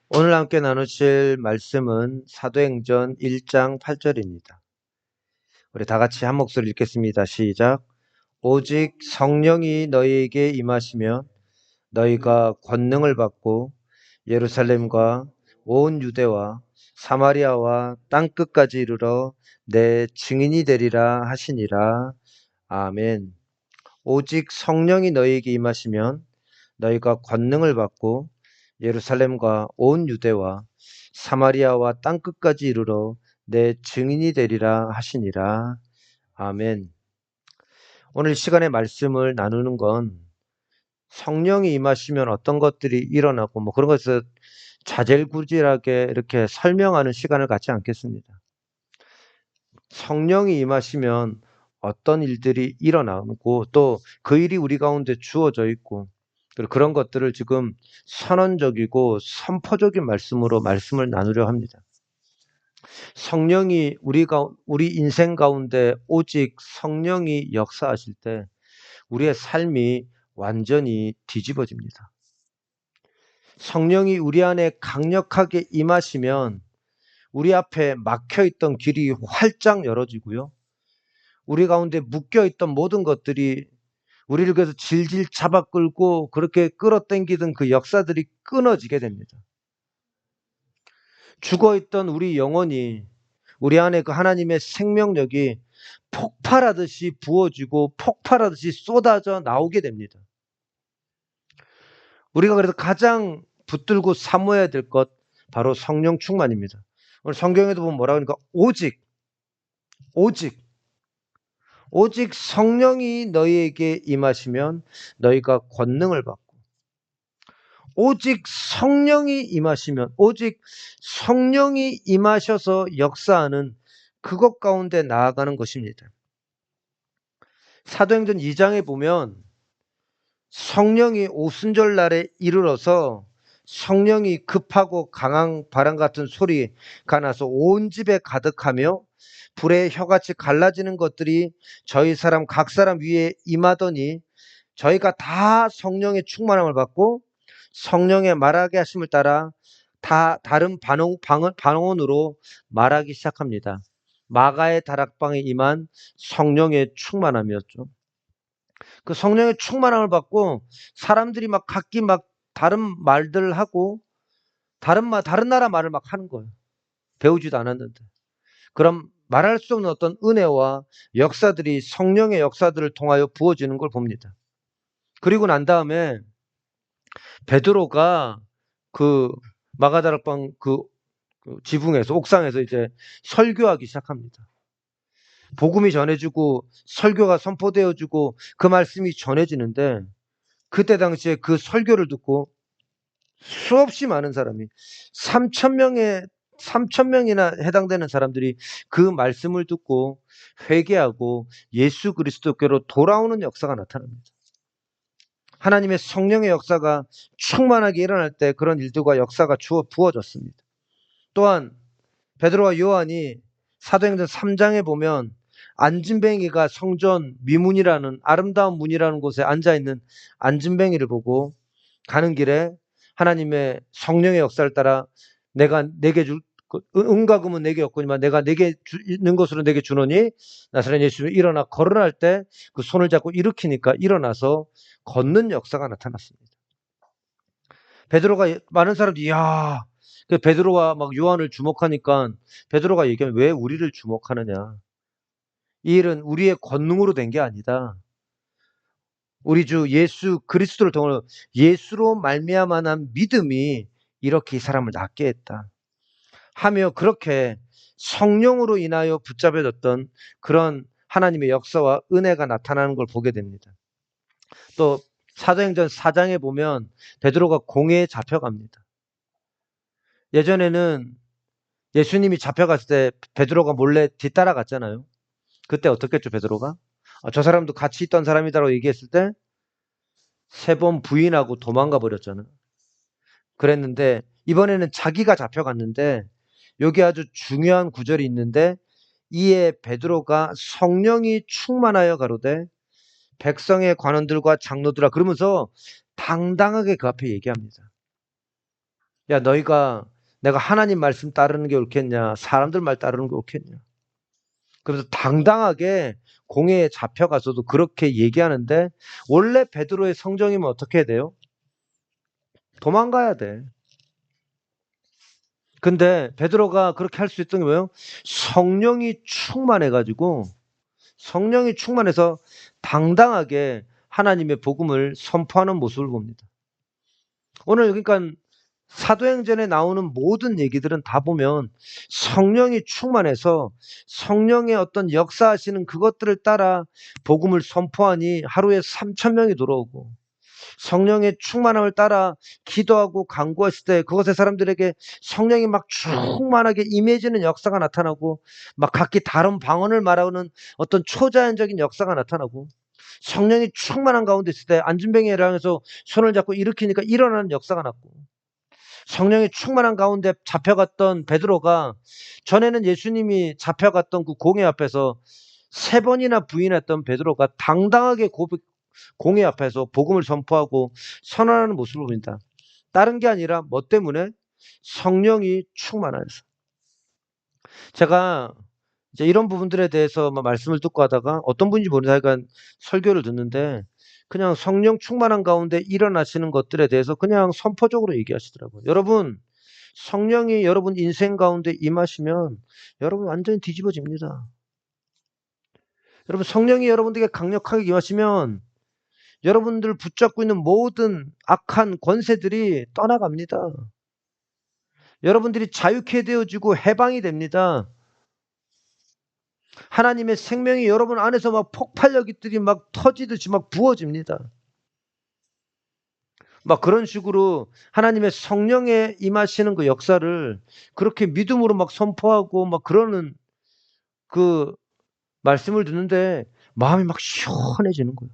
오늘 함께 나누실 말씀은 사도행전 1장 8절입니다. 우리 다 같이 한 목소리 읽겠습니다. 시작. 오직 성령이 너희에게 임하시면 너희가 권능을 받고 예루살렘과 온 유대와 사마리아와 땅끝까지 이르러 내 증인이 되리라 하시니라. 아멘. 오직 성령이 너희에게 임하시면 너희가 권능을 받고 예루살렘과 온 유대와 사마리아와 땅끝까지 이르러 내 증인이 되리라 하시니라. 아멘. 오늘 시간의 말씀을 나누는 건 성령이 임하시면 어떤 것들이 일어나고 그런 것을 자젤구질하게 이렇게 설명하는 시간을 갖지 않겠습니다. 성령이 임하시면 어떤 일들이 일어나고 또 그 일이 우리 가운데 주어져 있고 그런 것들을 지금 선언적이고 선포적인 말씀으로 말씀을 나누려 합니다. 성령이 우리 인생 가운데 오직 성령이 역사하실 때 우리의 삶이 완전히 뒤집어집니다. 성령이 우리 안에 강력하게 임하시면 우리 앞에 막혀있던 길이 활짝 열어지고요. 우리 가운데 묶여있던 모든 것들이 우리를 그래서 질질 잡아 끌고 그렇게 끌어당기던 그 역사들이 끊어지게 됩니다. 죽어있던 우리 영혼이 우리 안에 그 하나님의 생명력이 폭발하듯이 부어지고 폭발하듯이 쏟아져 나오게 됩니다. 우리가 그래서 가장 붙들고 사모해야 될 것 바로 성령 충만입니다. 오늘 성경에도 보면 뭐라고 하니까 오직 성령이 너희에게 임하시면 너희가 권능을 받고 오직 성령이 임하셔서 역사하는 그것 가운데 나아가는 것입니다. 사도행전 2장에 보면 성령이 오순절 날에 이르러서 성령이 급하고 강한 바람 같은 소리가 나서 온 집에 가득하며 불의 혀같이 갈라지는 것들이 저희 사람 각 사람 위에 임하더니 저희가 다 성령의 충만함을 받고 성령의 말하게 하심을 따라 다 다른 반응으로 말하기 시작합니다. 마가의 다락방에 임한 성령의 충만함이었죠. 그 성령의 충만함을 받고 사람들이 막 각기 막 다른 말들을 하고 다른 나라 말을 막 하는 거예요. 배우지도 않았는데. 그럼 말할 수 없는 어떤 은혜와 역사들이 성령의 역사들을 통하여 부어지는 걸 봅니다. 그리고 난 다음에 베드로가 그 마가다락방 그 지붕에서 옥상에서 이제 설교하기 시작합니다. 복음이 전해지고 설교가 선포되어지고 그 말씀이 전해지는데 그때 당시에 그 설교를 듣고 수없이 많은 사람이 3,000명이나 해당되는 사람들이 그 말씀을 듣고 회개하고 예수 그리스도께로 돌아오는 역사가 나타납니다. 하나님의 성령의 역사가 충만하게 일어날 때 그런 일들과 역사가 부어졌습니다. 또한 베드로와 요한이 사도행전 3장에 보면 안진뱅이가 성전 미문이라는 아름다운 문이라는 곳에 앉아있는 안진뱅이를 보고 가는 길에 하나님의 성령의 역사를 따라 내가 내게 줄 은과 금은 내게 없거니와 내가 내게 있는 것으로 내게 주노니 나사렛 예수는 일어나 걸어날 때 그 손을 잡고 일으키니까 일어나서 걷는 역사가 나타났습니다. 베드로가 많은 사람들이 그 베드로와 막 요한을 주목하니까 베드로가 얘기하면 왜 우리를 주목하느냐? 이 일은 우리의 권능으로 된 게 아니다. 우리 주 예수 그리스도를 통해 예수로 말미암아난 믿음이 이렇게 이 사람을 낫게 했다. 하며 그렇게 성령으로 인하여 붙잡혀졌던 그런 하나님의 역사와 은혜가 나타나는 걸 보게 됩니다. 또 사도행전 4장에 보면 베드로가 공회에 잡혀갑니다. 예전에는 예수님이 잡혀갔을 때 베드로가 몰래 뒤따라갔잖아요. 그때 어떻게 했죠, 베드로가? 저 사람도 같이 있던 사람이다라고 얘기했을 때 3번 부인하고 도망가 버렸잖아요. 그랬는데 이번에는 자기가 잡혀갔는데 여기 아주 중요한 구절이 있는데 이에 베드로가 성령이 충만하여 가로되 백성의 관원들과 장로들아 그러면서 당당하게 그 앞에 얘기합니다. 야, 내가 하나님 말씀 따르는 게 옳겠냐? 사람들 말 따르는 게 옳겠냐? 그래서 당당하게 공회에 잡혀가서도 그렇게 얘기하는데, 원래 베드로의 성정이면 어떻게 해야 돼요? 도망가야 돼. 근데 베드로가 그렇게 할 수 있던 게 뭐예요? 성령이 충만해서 당당하게 하나님의 복음을 선포하는 모습을 봅니다. 오늘 그러니까 사도행전에 나오는 모든 얘기들은 다 보면 성령이 충만해서 성령의 어떤 역사하시는 그것들을 따라 복음을 선포하니 하루에 3,000명이 돌아오고, 성령의 충만함을 따라 기도하고 간구했을 때 그것의 사람들에게 성령이 막 충만하게 임해지는 역사가 나타나고, 막 각기 다른 방언을 말하는 어떤 초자연적인 역사가 나타나고, 성령이 충만한 가운데 있을 때 안진뱅이를 향해서 손을 잡고 일으키니까 일어나는 역사가 났고, 성령이 충만한 가운데 잡혀갔던 베드로가 전에는 예수님이 잡혀갔던 그 공회 앞에서 3번이나 부인했던 베드로가 당당하게 공회 앞에서 복음을 선포하고 선언하는 모습을 보인다. 다른 게 아니라 뭐 때문에? 성령이 충만해서. 제가 이제 이런 부분들에 대해서 말씀을 듣고 하다가 어떤 분인지 모르니까 설교를 듣는데, 그냥 성령 충만한 가운데 일어나시는 것들에 대해서 그냥 선포적으로 얘기하시더라고요. 여러분, 성령이 여러분 인생 가운데 임하시면 여러분 완전히 뒤집어집니다. 여러분, 성령이 여러분들에게 강력하게 임하시면 여러분들 붙잡고 있는 모든 악한 권세들이 떠나갑니다. 여러분들이 자유케 되어지고 해방이 됩니다. 하나님의 생명이 여러분 안에서 막 폭발력들이 막 터지듯이 막 부어집니다. 막 그런 식으로 하나님의 성령에 임하시는 그 역사를 그렇게 믿음으로 막 선포하고 막 그러는 그 말씀을 듣는데 마음이 막 시원해지는 거예요.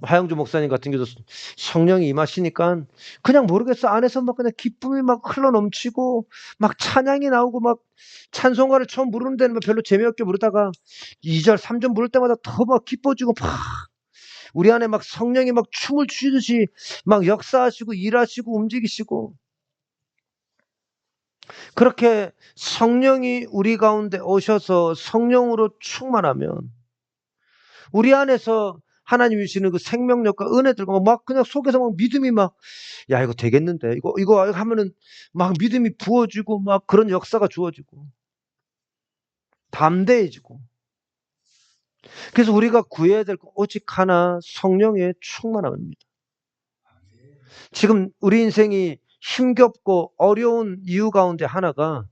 하영주 목사님 같은 경우도 성령이 임하시니까 그냥 모르겠어. 안에서 막 그냥 기쁨이 막 흘러 넘치고 막 찬양이 나오고, 막 찬송가를 처음 부르는 데는 별로 재미없게 부르다가 2절, 3절 부를 때마다 더 막 기뻐지고, 막 우리 안에 막 성령이 막 춤을 추듯이 막 역사하시고 일하시고 움직이시고, 그렇게 성령이 우리 가운데 오셔서 성령으로 충만하면 우리 안에서 하나님이 주시는 그 생명력과 은혜들과 막 그냥 속에서 막 믿음이 막, 야, 이거 되겠는데, 이거 하면은 막 믿음이 부어지고 막 그런 역사가 주어지고 담대해지고. 그래서 우리가 구해야 될 거 오직 하나, 성령의 충만함입니다. 지금 우리 인생이 힘겹고 어려운 이유 가운데 하나가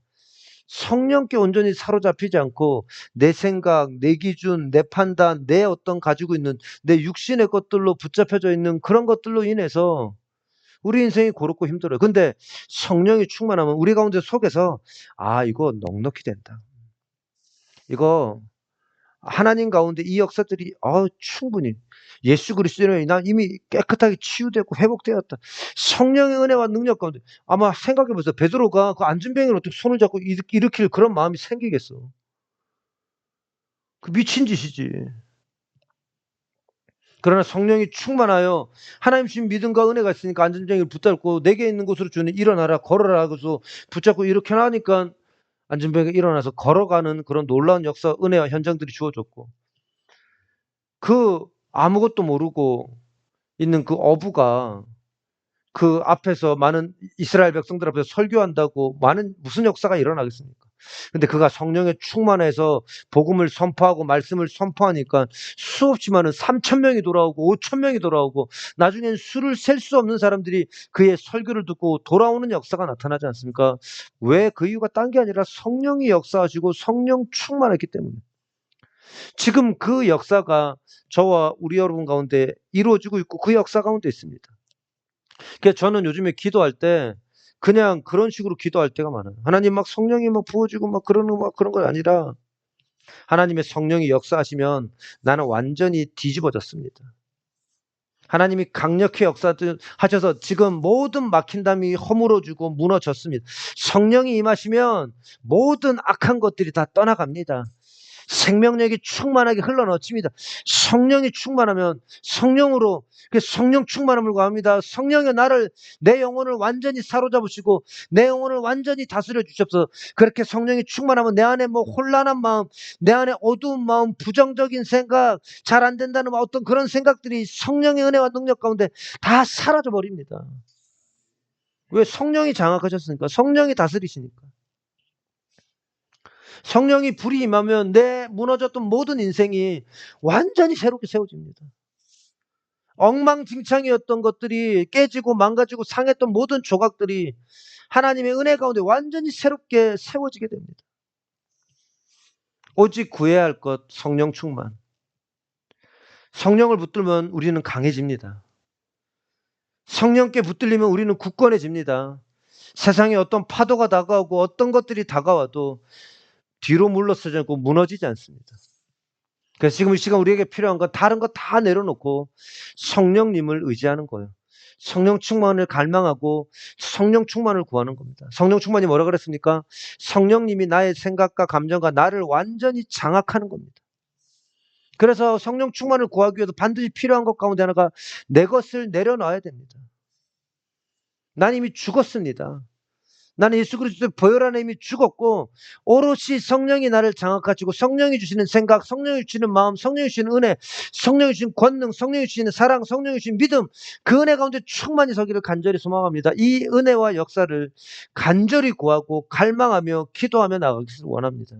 성령께 온전히 사로잡히지 않고 내 생각, 내 기준, 내 판단, 내 어떤 가지고 있는 내 육신의 것들로 붙잡혀져 있는 그런 것들로 인해서 우리 인생이 고롭고 힘들어요. 근데 성령이 충만하면 우리 가운데 속에서, 아, 이거 넉넉히 된다. 이거 하나님 가운데 이 역사들이 충분히 예수 그리스도로 난 이미 깨끗하게 치유되고 회복되었다. 성령의 은혜와 능력 가운데, 아마 생각해 보세요. 베드로가 그 안진뱅이를 어떻게 손을 잡고 일으킬 그런 마음이 생기겠어? 그 미친 짓이지. 그러나 성령이 충만하여 하나님 주신 믿음과 은혜가 있으니까 안진뱅이를 붙잡고 내게 있는 곳으로 주니 일어나라 걸어라 하고서 붙잡고 이렇게 하니까 안진뱅이가 일어나서 걸어가는 그런 놀라운 역사, 은혜와 현장들이 주어졌고, 그 아무것도 모르고 있는 그 어부가 그 앞에서 많은 이스라엘 백성들 앞에서 설교한다고 많은 무슨 역사가 일어나겠습니까? 근데 그가 성령에 충만해서 복음을 선포하고 말씀을 선포하니까 수없이 많은 3,000명이 돌아오고 5,000명이 돌아오고, 나중엔 수를 셀 수 없는 사람들이 그의 설교를 듣고 돌아오는 역사가 나타나지 않습니까? 왜? 그 이유가 딴 게 아니라 성령이 역사하시고 성령 충만했기 때문에. 지금 그 역사가 저와 우리 여러분 가운데 이루어지고 있고 그 역사 가운데 있습니다. 그래서 저는 요즘에 기도할 때 그냥 그런 식으로 기도할 때가 많아요. 하나님 막 성령이 막 부어지고 막 그런 건 아니라 하나님의 성령이 역사하시면 나는 완전히 뒤집어졌습니다. 하나님이 강력히 역사하셔서 지금 모든 막힌 담이 허물어지고 무너졌습니다. 성령이 임하시면 모든 악한 것들이 다 떠나갑니다. 생명력이 충만하게 흘러넘칩니다. 성령이 충만하면 성령으로, 성령 충만함을 구합니다. 성령의 내 영혼을 완전히 사로잡으시고 내 영혼을 완전히 다스려 주셔서, 그렇게 성령이 충만하면 내 안에 혼란한 마음, 내 안에 어두운 마음, 부정적인 생각, 잘 안 된다는 어떤 그런 생각들이 성령의 은혜와 능력 가운데 다 사라져 버립니다. 왜? 성령이 장악하셨으니까. 성령이 다스리시니까. 성령이 불이 임하면 내 무너졌던 모든 인생이 완전히 새롭게 세워집니다. 엉망진창이었던 것들이 깨지고 망가지고 상했던 모든 조각들이 하나님의 은혜 가운데 완전히 새롭게 세워지게 됩니다. 오직 구해야 할 것, 성령 충만. 성령을 붙들면 우리는 강해집니다. 성령께 붙들리면 우리는 굳건해집니다. 세상에 어떤 파도가 다가오고 어떤 것들이 다가와도 뒤로 물러서지 않고 무너지지 않습니다. 그래서 지금 이 시간 우리에게 필요한 건 다른 거 다 내려놓고 성령님을 의지하는 거예요. 성령 충만을 갈망하고 성령 충만을 구하는 겁니다. 성령 충만이 뭐라 그랬습니까? 성령님이 나의 생각과 감정과 나를 완전히 장악하는 겁니다. 그래서 성령 충만을 구하기 위해서 반드시 필요한 것 가운데 하나가 내 것을 내려놔야 됩니다. 난 이미 죽었습니다. 나는 예수 그리스도의 보혈 안에 이미 죽었고 오롯이 성령이 나를 장악하시고 성령이 주시는 생각, 성령이 주시는 마음, 성령이 주시는 은혜, 성령이 주시는 권능, 성령이 주시는 사랑, 성령이 주시는 믿음, 그 은혜 가운데 충만히 서기를 간절히 소망합니다. 이 은혜와 역사를 간절히 구하고 갈망하며 기도하며 나가기를 원합니다.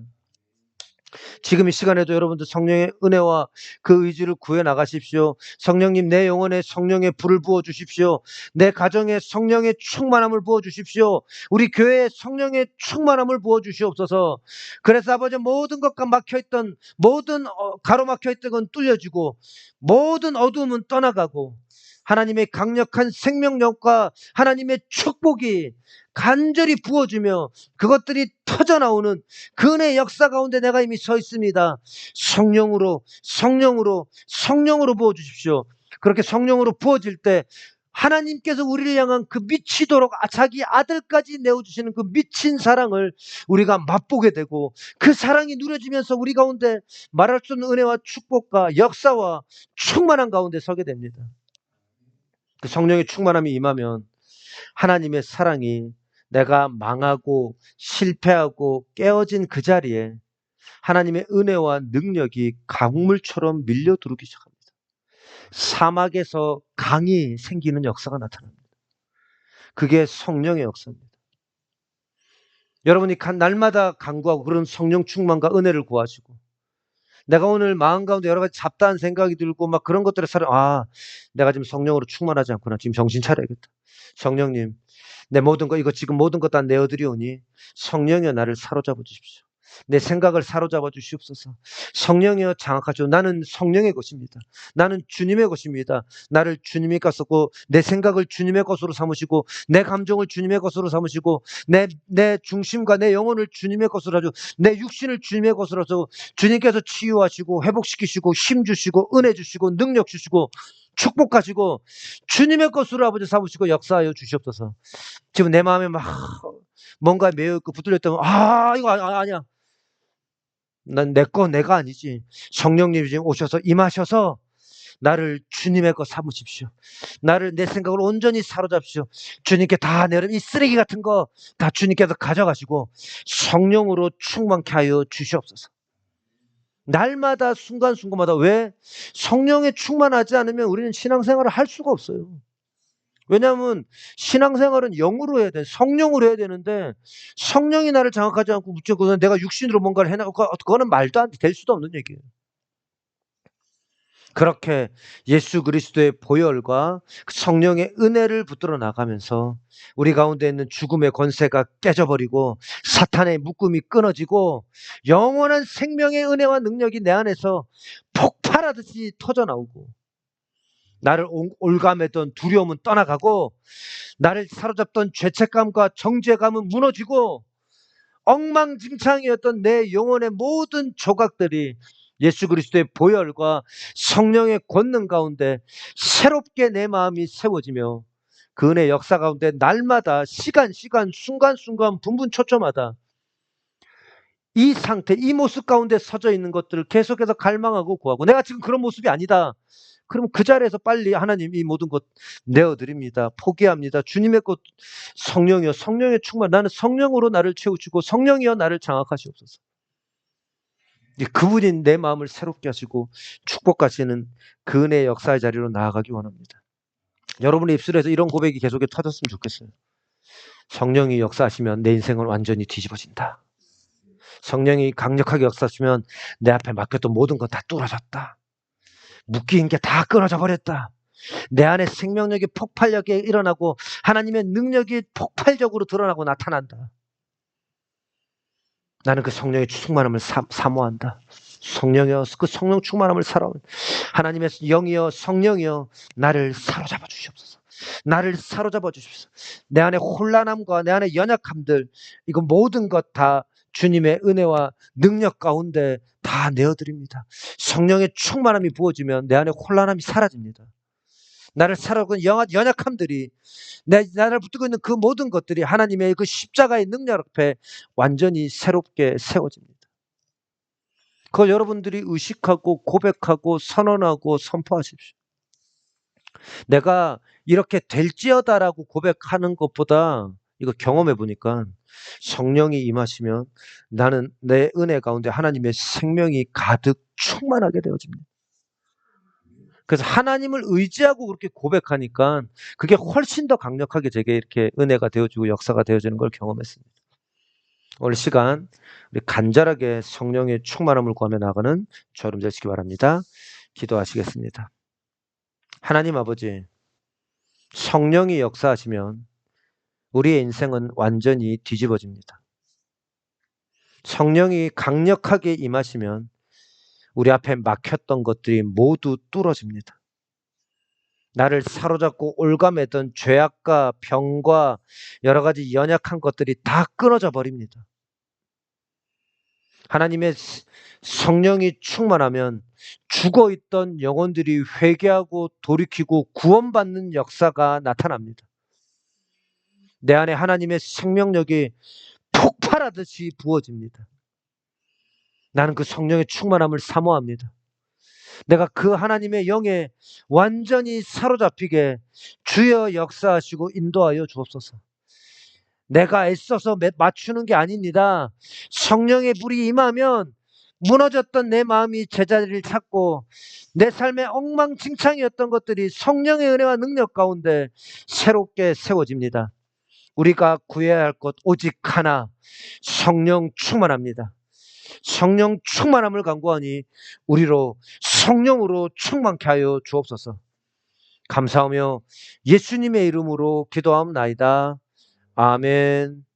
지금 이 시간에도 여러분들 성령의 은혜와 그 의지를 구해 나가십시오. 성령님, 내 영혼에 성령의 불을 부어 주십시오. 내 가정에 성령의 충만함을 부어 주십시오. 우리 교회에 성령의 충만함을 부어 주시옵소서. 그래서 아버지, 모든 것과 막혀있던, 모든 가로막혀있던 건 뚫려지고 모든 어두움은 떠나가고 하나님의 강력한 생명력과 하나님의 축복이 간절히 부어주며 그것들이 터져나오는 그 은혜의 역사 가운데 내가 이미 서 있습니다. 성령으로 부어주십시오. 그렇게 성령으로 부어질 때 하나님께서 우리를 향한 그 미치도록 자기 아들까지 내어주시는 그 미친 사랑을 우리가 맛보게 되고, 그 사랑이 누려지면서 우리 가운데 말할 수 없는 은혜와 축복과 역사와 충만한 가운데 서게 됩니다. 그 성령의 충만함이 임하면 하나님의 사랑이 내가 망하고 실패하고 깨어진 그 자리에 하나님의 은혜와 능력이 강물처럼 밀려들기 시작합니다. 사막에서 강이 생기는 역사가 나타납니다. 그게 성령의 역사입니다. 여러분이 날마다 간구하고 그런 성령 충만과 은혜를 구하시고, 내가 오늘 마음 가운데 여러 가지 잡다한 생각이 들고 막 그런 것들에 내가 지금 성령으로 충만하지 않구나. 지금 정신 차려야겠다. 성령님, 내 모든 것, 이거 지금 모든 것 다 내어드리오니 성령이여 나를 사로잡아 주십시오. 내 생각을 사로잡아 주시옵소서. 성령이여 장악하시오. 나는 성령의 것입니다. 나는 주님의 것입니다. 나를 주님이 gas었고 내 생각을 주님의 것으로 삼으시고 내 감정을 주님의 것으로 삼으시고 내 중심과 내 영혼을 주님의 것으로 하시고 내 육신을 주님의 것으로 하시고 주님께서 치유하시고 회복시키시고 힘 주시고 은혜 주시고 능력 주시고 축복하시고 주님의 것으로 아버지 삼으시고 역사하여 주시옵소서. 지금 내 마음에 막 뭔가 매여있고 붙들렸다면 이거 아니야. 난 내가 아니지. 성령님이 지금 오셔서 임하셔서 나를 주님의 것 삼으십시오. 나를 내 생각을 온전히 사로잡으십시오. 주님께 다 내려면 이 쓰레기 같은 거 다 주님께서 가져가시고 성령으로 충만케 하여 주시옵소서. 날마다 순간순간마다. 왜? 성령에 충만하지 않으면 우리는 신앙생활을 할 수가 없어요. 왜냐하면 신앙생활은 영으로 해야 돼. 성령으로 해야 되는데 성령이 나를 장악하지 않고 무조건 내가 육신으로 뭔가를 해나가고 그거는 말도 안 될 수도 없는 얘기예요. 그렇게 예수 그리스도의 보혈과 성령의 은혜를 붙들어 나가면서 우리 가운데 있는 죽음의 권세가 깨져버리고 사탄의 묶음이 끊어지고 영원한 생명의 은혜와 능력이 내 안에서 폭발하듯이 터져나오고, 나를 올감했던 두려움은 떠나가고 나를 사로잡던 죄책감과 정죄감은 무너지고 엉망진창이었던 내 영혼의 모든 조각들이 예수 그리스도의 보혈과 성령의 권능 가운데 새롭게 내 마음이 세워지며 그 은혜의 역사 가운데 날마다 시간 순간순간 분분초초마다 이 상태, 이 모습 가운데 서져 있는 것들을 계속해서 갈망하고 구하고, 내가 지금 그런 모습이 아니다. 그럼 그 자리에서 빨리 하나님 이 모든 것 내어드립니다. 포기합니다. 주님의 것 성령이여, 성령의 충만, 나는 성령으로 나를 채우시고 성령이여 나를 장악하시옵소서. 그분이 내 마음을 새롭게 하시고 축복하시는 그 은혜의 역사의 자리로 나아가기 원합니다. 여러분의 입술에서 이런 고백이 계속해 터졌으면 좋겠어요. 성령이 역사하시면 내 인생은 완전히 뒤집어진다. 성령이 강력하게 역사하시면 내 앞에 막혔던 모든 것 다 뚫어졌다. 묶인 게 다 끊어져 버렸다. 내 안에 생명력이 폭발력이 일어나고 하나님의 능력이 폭발적으로 드러나고 나타난다. 나는 그 성령의 충만함을 사모한다. 성령이여, 그 성령 충만함을 살아온 하나님의 영이여, 성령이여, 나를 사로잡아 주시옵소서. 나를 사로잡아 주십시오. 내 안에 혼란함과 내 안에 연약함들, 이거 모든 것 다 주님의 은혜와 능력 가운데 다 내어드립니다. 성령의 충만함이 부어지면 내 안에 혼란함이 사라집니다. 나를 살아오는 연약함들이, 나를 붙들고 있는 그 모든 것들이 하나님의 그 십자가의 능력 앞에 완전히 새롭게 세워집니다. 그걸 여러분들이 의식하고 고백하고 선언하고 선포하십시오. 내가 이렇게 될지어다라고 고백하는 것보다 이거 경험해 보니까 성령이 임하시면 나는 내 은혜 가운데 하나님의 생명이 가득 충만하게 되어집니다. 그래서 하나님을 의지하고 그렇게 고백하니까 그게 훨씬 더 강력하게 제게 이렇게 은혜가 되어지고 역사가 되어지는 걸 경험했습니다. 오늘 시간 우리 간절하게 성령의 충만함을 구하며 나가는 저여러분 되시기 바랍니다. 기도하시겠습니다. 하나님 아버지, 성령이 역사하시면 우리의 인생은 완전히 뒤집어집니다. 성령이 강력하게 임하시면 우리 앞에 막혔던 것들이 모두 뚫어집니다. 나를 사로잡고 올가매던 죄악과 병과 여러 가지 연약한 것들이 다 끊어져 버립니다. 하나님의 성령이 충만하면 죽어있던 영혼들이 회개하고 돌이키고 구원받는 역사가 나타납니다. 내 안에 하나님의 생명력이 폭발하듯이 부어집니다. 나는 그 성령의 충만함을 사모합니다. 내가 그 하나님의 영에 완전히 사로잡히게 주여 역사하시고 인도하여 주옵소서. 내가 애써서 맞추는 게 아닙니다. 성령의 불이 임하면 무너졌던 내 마음이 제자리를 찾고 내 삶의 엉망진창이었던 것들이 성령의 은혜와 능력 가운데 새롭게 세워집니다. 우리가 구해야 할 것 오직 하나, 성령 충만합니다. 성령 충만함을 간구하니 우리로 성령으로 충만케 하여 주옵소서. 감사하며 예수님의 이름으로 기도하옵나이다. 아멘.